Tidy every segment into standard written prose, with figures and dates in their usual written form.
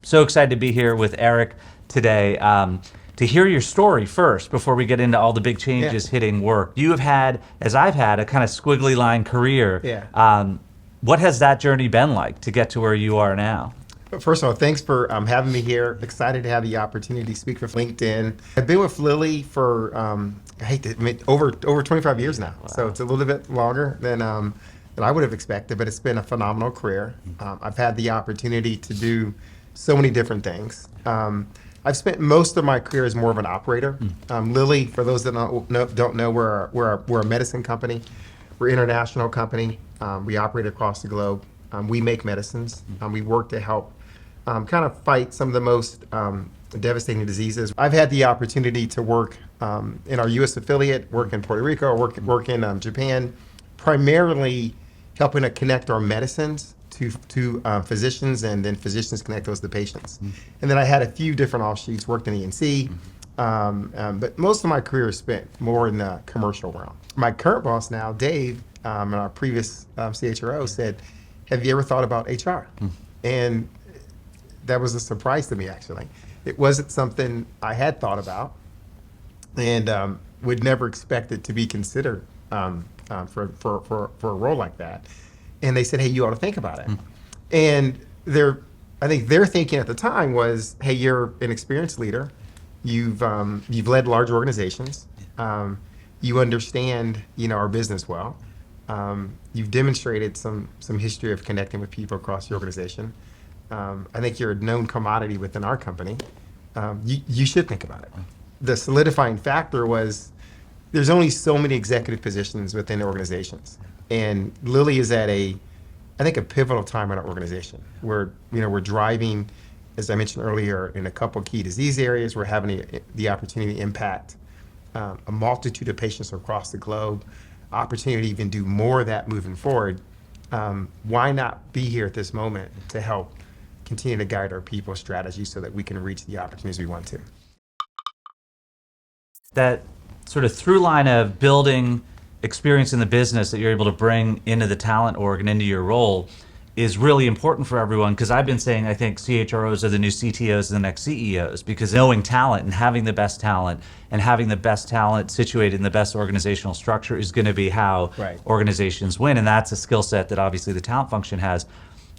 So excited to be here with Eric today to hear your story first before we get into all the big changes hitting work. You have had, as I've had, a kind of squiggly line career. What has that journey been like to get to where you are now? First of all, thanks for having me here. Excited to have the opportunity to speak for LinkedIn. I've been with Lilly for, over 25 years now. Wow. So it's a little bit longer than I would have expected, but it's been a phenomenal career. I've had the opportunity to do so many different things. I've spent most of my career as more of an operator. Lilly, for those that don't know, we're a medicine company. We're an international company. We operate across the globe. We make medicines. We work to help kind of fight some of the most devastating diseases. I've had the opportunity to work in our U.S. affiliate, work in Puerto Rico, work in Japan, primarily helping to connect our medicines to physicians, and then physicians connect those to patients. And then I had a few different offshoots, worked in E&C, but most of my career is spent more in the commercial realm. My current boss now, Dave, and our previous CHRO said, "Have you ever thought about HR?" And that was a surprise to me, actually. It wasn't something I had thought about, and would never expect it to be considered for a role like that. And they said, "Hey, you ought to think about it." And I think their thinking at the time was, "Hey, you're an experienced leader. You've led large organizations. You understand, our business well. You've demonstrated some history of connecting with people across the organization. I think you're a known commodity within our company. You should think about it." The solidifying factor was there's only so many executive positions within organizations. And Lilly is at I think a pivotal time in our organization. We're driving, as I mentioned earlier, in a couple of key disease areas. We're having the opportunity to impact a multitude of patients across the globe, opportunity to even do more of that moving forward. Why not be here at this moment to help continue to guide our people's strategy so that we can reach the opportunities we want to? That sort of through line of building experience in the business that you're able to bring into the talent org and into your role is really important for everyone, because I've been saying I think CHROs are the new CTOs and the next CEOs, because knowing talent and having the best talent situated in the best organizational structure is going to be how organizations win, and that's a skill set that obviously the talent function has.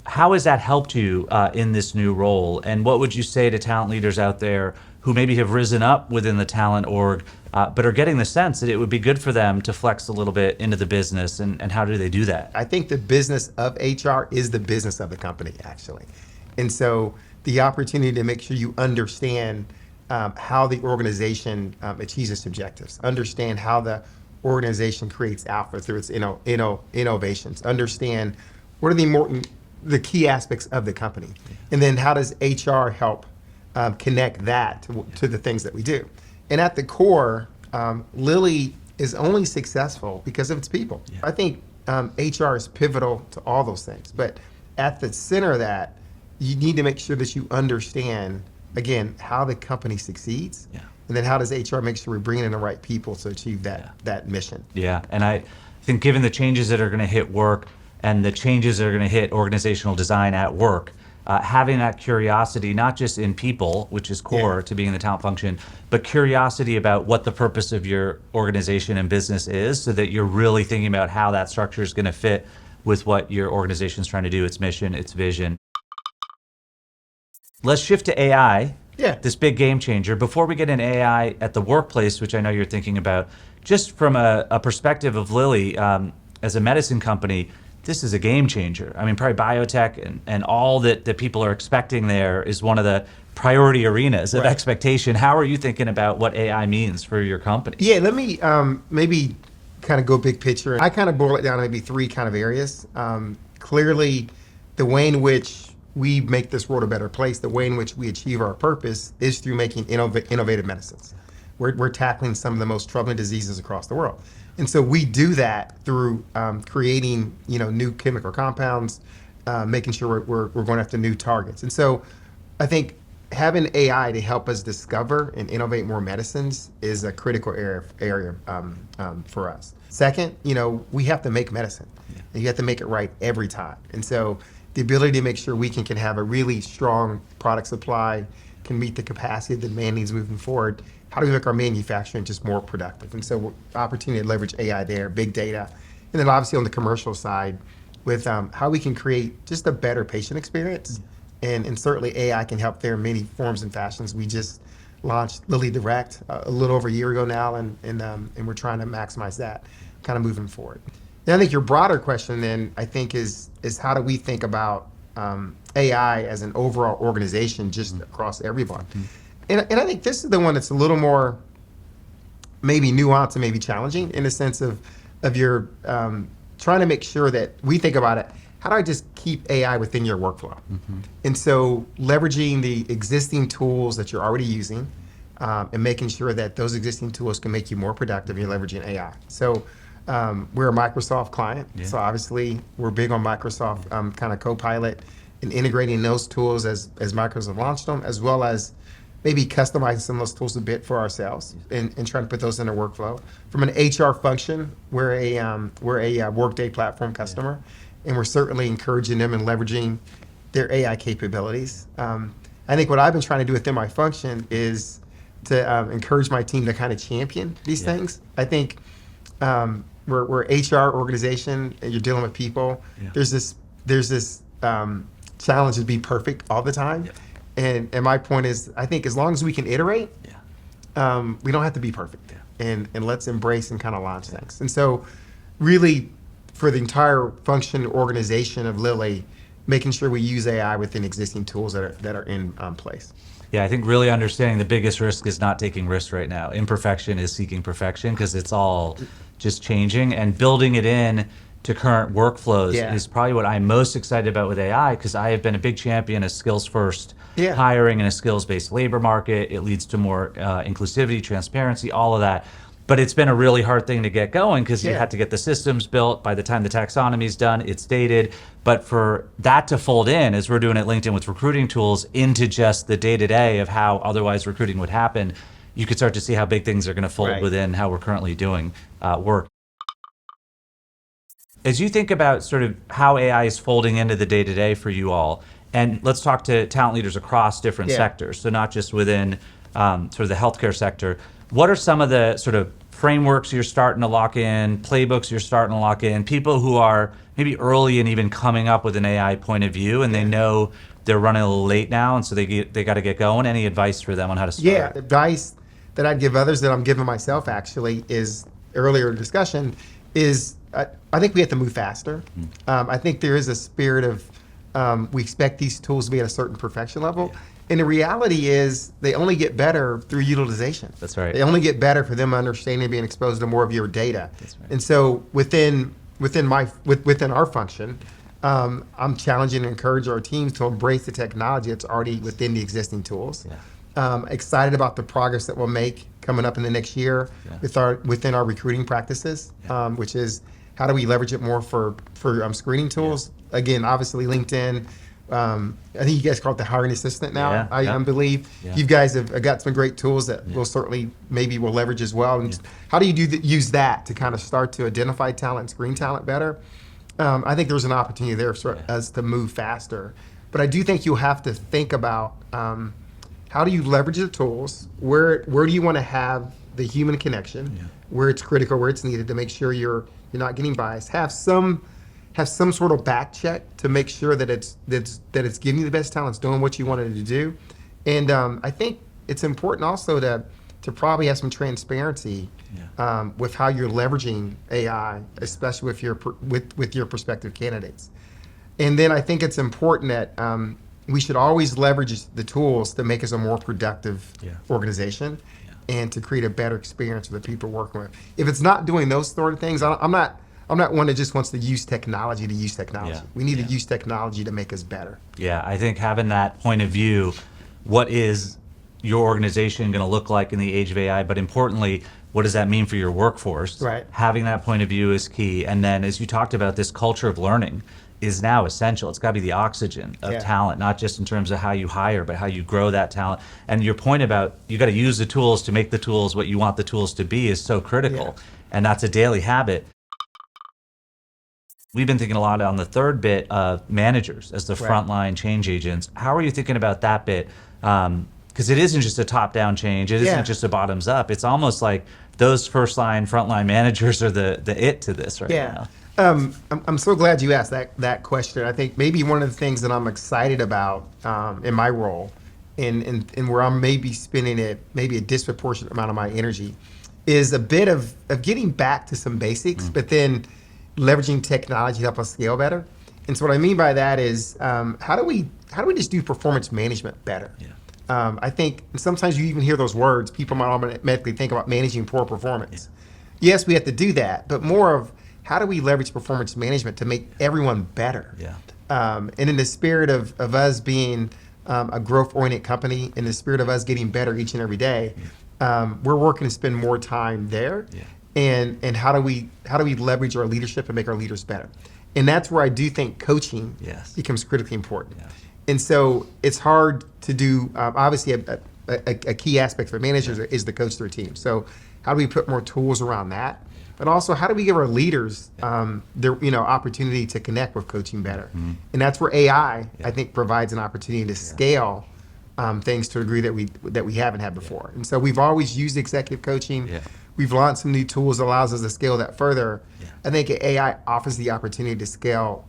How has that helped you in this new role, and what would you say to talent leaders out there who maybe have risen up within the talent org but are getting the sense that it would be good for them to flex a little bit into the business, and how do they do that? I think the business of HR is the business of the company, actually. And so the opportunity to make sure you understand how the organization achieves its objectives, understand how the organization creates alpha through its innovations, understand what are the key aspects of the company, and then how does HR help connect that to the things that we do. And at the core, Lilly is only successful because of its people. I think HR is pivotal to all those things, but at the center of that, you need to make sure that you understand, again, how the company succeeds, and then how does HR make sure we're bringing in the right people to achieve that mission. Yeah, and I think given the changes that are going to hit work and the changes that are going to hit organizational design at work, having that curiosity, not just in people, which is core to being in the talent function, but curiosity about what the purpose of your organization and business is, so that you're really thinking about how that structure is going to fit with what your organization is trying to do, its mission, its vision. Let's shift to AI, this big game changer. Before we get into AI at the workplace, which I know you're thinking about, just from a perspective of Lilly as a medicine company, this is a game changer. I mean, probably biotech and all that people are expecting there is one of the priority arenas of expectation. How are you thinking about what AI means for your company? Yeah, let me maybe kind of go big picture. I kind of boil it down to maybe three kind of areas. Clearly, the way in which we make this world a better place, the way in which we achieve our purpose is through making innovative medicines. We're tackling some of the most troubling diseases across the world. And so we do that through creating, new chemical compounds, making sure we're going after new targets. And so I think having AI to help us discover and innovate more medicines is a critical area for us. Second, we have to make medicine. And you have to make it right every time. And so the ability to make sure we can have a really strong product supply, can meet the capacity the demand needs moving forward. How do we make our manufacturing just more productive? And so opportunity to leverage AI there, big data. And then obviously on the commercial side with how we can create just a better patient experience. And certainly AI can help there in many forms and fashions. We just launched Lilly Direct a little over a year ago now, and we're trying to maximize that kind of moving forward. And I think your broader question then, I think, is how do we think about AI as an overall organization just across everyone? And I think this is the one that's a little more maybe nuanced and maybe challenging in the sense of your trying to make sure that we think about it, how do I just keep AI within your workflow? And so leveraging the existing tools that you're already using and making sure that those existing tools can make you more productive, you're leveraging AI. So we're a Microsoft client, so obviously we're big on Microsoft kind of Copilot and integrating those tools as Microsoft launched them, as well as maybe customizing some of those tools a bit for ourselves and trying to put those in a workflow. From an HR function, we're a Workday platform customer, and we're certainly encouraging them and leveraging their AI capabilities. I think what I've been trying to do within my function is to encourage my team to kind of champion these things. I think we're HR organization, and you're dealing with people. There's this challenge to be perfect all the time. And my point is, I think as long as we can iterate, we don't have to be perfect. And let's embrace and kind of launch things. And so really, for the entire function organization of Lilly, making sure we use AI within existing tools that are in place. Yeah, I think really understanding the biggest risk is not taking risks right now. Imperfection is seeking perfection because it's all just changing, and building it in to current workflows is probably what I'm most excited about with AI, because I have been a big champion of skills first hiring in a skills-based labor market. It leads to more inclusivity, transparency, all of that. But it's been a really hard thing to get going because you had to get the systems built. By the time the taxonomy is done, it's dated. But for that to fold in, as we're doing at LinkedIn with recruiting tools, into just the day-to-day of how otherwise recruiting would happen, you could start to see how big things are going to fold within how we're currently doing work. As you think about sort of how AI is folding into the day-to-day for you all, and let's talk to talent leaders across different sectors, so not just within sort of the healthcare sector, what are some of the sort of frameworks you're starting to lock in, playbooks you're starting to lock in, people who are maybe early and even coming up with an AI point of view, and they know they're running a little late now, and so they got to get going? Any advice for them on how to start? Yeah, advice that I'd give others that I'm giving myself actually is, earlier in discussion, is I think we have to move faster. I think there is a spirit of we expect these tools to be at a certain perfection level. And the reality is they only get better through utilization. That's right. They only get better for them understanding and being exposed to more of your data. That's right. And so within our function, I'm challenging and encourage our teams to embrace the technology that's already within the existing tools. Excited about the progress that we'll make coming up in the next year within our recruiting practices, which is how do we leverage it more for screening tools? Again, obviously LinkedIn. I think you guys call it the hiring assistant now. I believe you guys have got some great tools that we'll certainly we'll leverage as well. And how do you use that to kind of start to identify talent and screen talent better? I think there's an opportunity there for us to move faster. But I do think you'll have to think about how do you leverage the tools? Where do you want to have the human connection? Where it's critical, where it's needed, to make sure you're not getting biased. Have some sort of back check to make sure that it's giving you the best talent, it's doing what you wanted it to do. And I think it's important also to probably have some transparency with how you're leveraging AI, especially with your prospective candidates. And then I think it's important that we should always leverage the tools to make us a more productive organization and to create a better experience for the people we're working with. If it's not doing those sort of things, I'm not one that just wants to use technology to use technology. We need to use technology to make us better. Yeah, I think having that point of view, what is your organization going to look like in the age of AI, but importantly, what does that mean for your workforce? Having that point of view is key. And then as you talked about, this culture of learning is now essential. It's got to be the oxygen of talent, not just in terms of how you hire, but how you grow that talent. And your point about you got to use the tools to make the tools what you want the tools to be is so critical. And that's a daily habit. We've been thinking a lot on the third bit of managers as the Right. frontline change agents. How are you thinking about that bit? Because it isn't just a top-down change. It Yeah. isn't just a bottoms-up. It's almost like those first-line, frontline managers are the it to this right Yeah. now. I'm so glad you asked that question. I think maybe one of the things that I'm excited about in my role and where I'm maybe spending maybe a disproportionate amount of my energy is a bit of getting back to some basics, but then leveraging technology to help us scale better. And so what I mean by that is how do we just do performance management better? Yeah. I think sometimes you even hear those words, people might automatically think about managing poor performance. Yes, we have to do that, but more of how do we leverage performance management to make everyone better? Yeah. And in the spirit of us being a growth-oriented company, in the spirit of us getting better each and every day, we're working to spend more time there. Yeah. And how do we leverage our leadership and make our leaders better? And that's where I do think coaching Yes. becomes critically important. Yeah. And so it's hard to do. Obviously, a key aspect for managers is to coach their team. So how do we put more tools around that? But also, how do we give our leaders their opportunity to connect with coaching better? Mm-hmm. And that's where AI, I think, provides an opportunity to scale things to a degree that we haven't had before. And so we've always used executive coaching. Yeah. We've launched some new tools that allows us to scale that further. Yeah. I think AI offers the opportunity to scale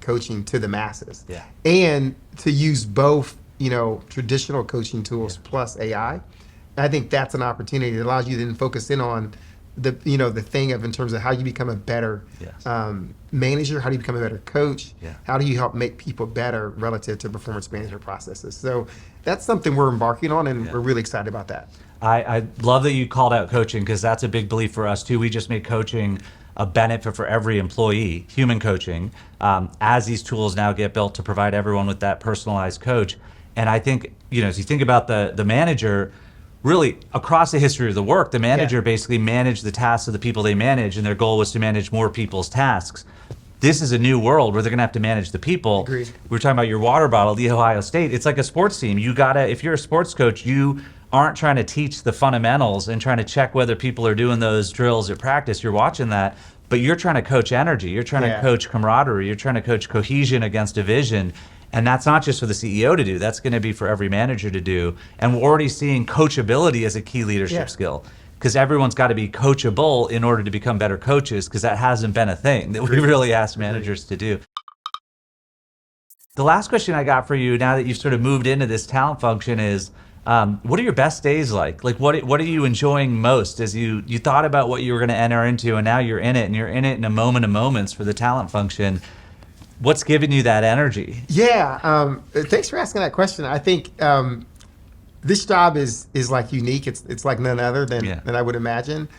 coaching to the masses, Yeah. and to use both traditional coaching tools plus AI. And I think that's an opportunity that allows you to then focus in on the thing of in terms of how you become a better Yes. manager, how do you become a better coach, Yeah. how do you help make people better relative to performance management processes. So that's something we're embarking on, and we're really excited about that. I love that you called out coaching, because that's a big belief for us too. We just made coaching a benefit for every employee, human coaching, as these tools now get built to provide everyone with that personalized coach. And I think, as you think about the manager, really across the history of the work, the manager basically managed the tasks of the people they manage, and their goal was to manage more people's tasks. This is a new world where they're gonna have to manage the people. Agreed. We were talking about your water bottle, the Ohio State. It's like a sports team. If you're a sports coach, you aren't trying to teach the fundamentals and trying to check whether people are doing those drills at practice. You're watching that, but you're trying to coach energy. You're trying to coach camaraderie. You're trying to coach cohesion against division. And that's not just for the CEO to do. That's going to be for every manager to do. And we're already seeing coachability as a key leadership skill, because everyone's got to be coachable in order to become better coaches, because that hasn't been a thing that we really asked managers to do. The last question I got for you, now that you've sort of moved into this talent function, is what are your best days like? Like, what are you enjoying most as you thought about what you were going to enter into, and now you're in it, and you're in it in a moment of moments for the talent function? What's giving you that energy? Yeah, thanks for asking that question. I think this job is like unique. It's like none other than I would imagine.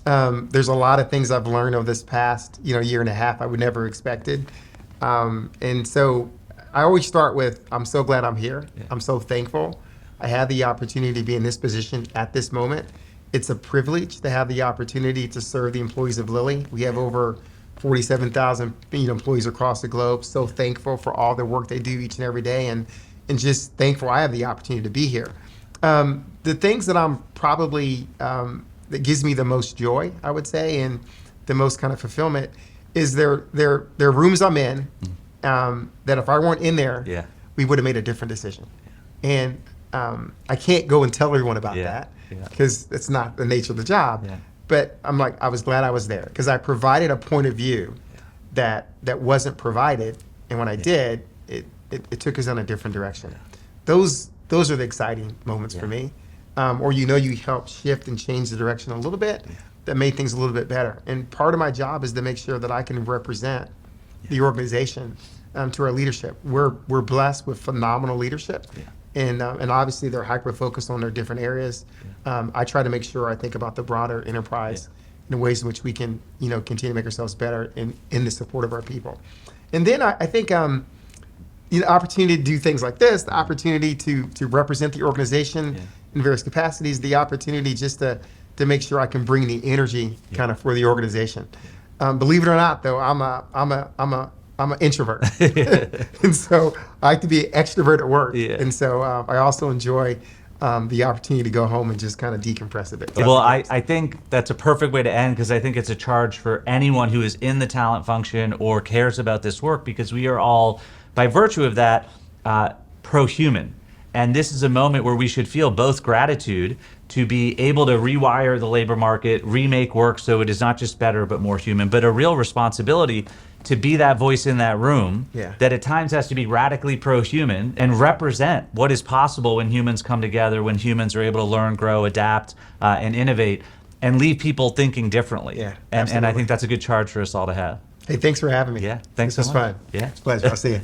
There's a lot of things I've learned over this past year and a half I would never expected, and so I always start with, I'm so glad I'm here. I'm so thankful I had the opportunity to be in this position at this moment. It's a privilege to have the opportunity to serve the employees of Lilly. We have over 47,000 employees across the globe. So thankful for all the work they do each and every day, and just thankful I have the opportunity to be here. The things that I'm probably that gives me the most joy, I would say, and the most kind of fulfillment is there are rooms I'm in that if I weren't in there, we would have made a different decision. And I can't go and tell everyone about that because it's not the nature of the job. But I'm like, I was glad I was there because I provided a point of view that wasn't provided, and when I did, it took us in a different direction. Those are the exciting moments for me. Or you help shift and change the direction a little bit that made things a little bit better. And part of my job is to make sure that I can represent the organization to our leadership. We're blessed with phenomenal leadership. And obviously they're hyper focused on their different areas. I try to make sure I think about the broader enterprise in the ways in which we can, continue to make ourselves better in the support of our people. And then I think the opportunity to do things like this, the opportunity to represent the organization in various capacities, the opportunity just to make sure I can bring the energy kind of for the organization. Believe it or not, though, I'm an introvert, and so I like to be an extrovert at work. And so I also enjoy the opportunity to go home and just kind of decompress a bit. Well, I think that's a perfect way to end, because I think it's a charge for anyone who is in the talent function or cares about this work, because we are all, by virtue of that, pro-human. And this is a moment where we should feel both gratitude to be able to rewire the labor market, remake work so it is not just better but more human, but a real responsibility to be that voice in that room that at times has to be radically pro-human and represent what is possible when humans come together, when humans are able to learn, grow, adapt, and innovate, and leave people thinking differently. Yeah, and I think that's a good charge for us all to have. Hey, thanks for having me. Yeah, thanks This so was much. fun. Yeah. It's a pleasure. I'll see you.